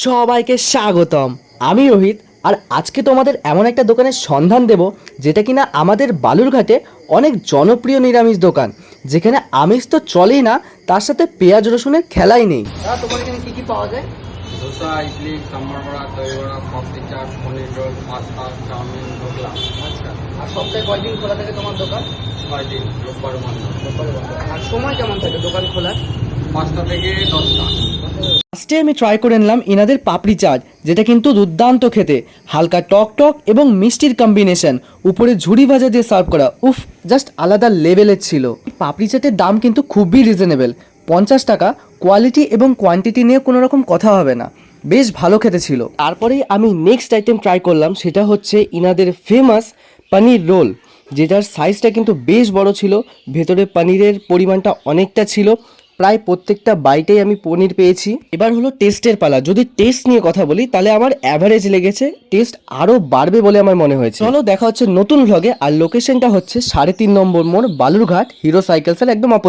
সবাইকে স্বাগতম। আমি রোহিত। আর আজকে তোমাদের এমন একটা দোকানের সন্ধান দেব যেটা কিনা আমাদের বালুরঘাটে অনেক জনপ্রিয় নিরামিষ দোকান, যেখানে আমিষ তো চলেই না, তার সাথে পেঁয়াজ রসুনের খেলাই নেই। তোমার এখানে কি কি পাওয়া যায়? ধোসা, ইডলি, সাম্বার বড়া, দই বড়া, পাপড়ি চাট, পনির রোল, পাস্তা, চাউমিন, ঢোকলা। আচ্ছা, আর সপ্তাহে কয়দিন খোলা থাকে তোমার দোকান? 6 দিন, রোববার বন্ধ। আর সময় কেমন থাকে দোকান খোলার? 5টা থেকে 10টা। ফার্স্টে আমি ট্রাই করে নিলাম ইনাদের পাপড়ি চাট, যেটা কিন্তু দুর্দান্ত খেতে। হালকা টক টক এবং মিষ্টির কম্বিনেশন, উপরে ঝুড়ি ভাজা দিয়ে সার্ভ করা, উফ, জাস্ট আলাদা লেভেলের ছিল। পাপড়ি চাটের দাম কিন্তু খুবই রিজনেবল, 50 টাকা। কোয়ালিটি এবং কোয়ান্টিটি নিয়ে কোনো রকম কথা হবে না, বেশ ভালো খেতে ছিল। তারপরেই আমি নেক্সট আইটেম ট্রাই করলাম, সেটা হচ্ছে ইনাদের ফেমাস পনির রোল, যেটার সাইজটা কিন্তু বেশ বড় ছিল। ভেতরে পনিরের পরিমাণটা অনেকটা ছিল, প্রায় প্রত্যেকটা বাইটেই আমি পনির পেয়েছি। এবার হলো টেস্টের পালা। যদি টেস্ট নিয়ে কথা বলি তাহলে আমার অ্যাভারেজ লেগেছে, টেস্ট আরও বাড়বে বলে আমার মনে হয়েছে। চলো দেখা হচ্ছে নতুন ভ্লগে। আর লোকেশনটা হচ্ছে 3.5 নম্বর মোড়, বালুরঘাট, হিরো সাইকেলসের একদম অপোজিট।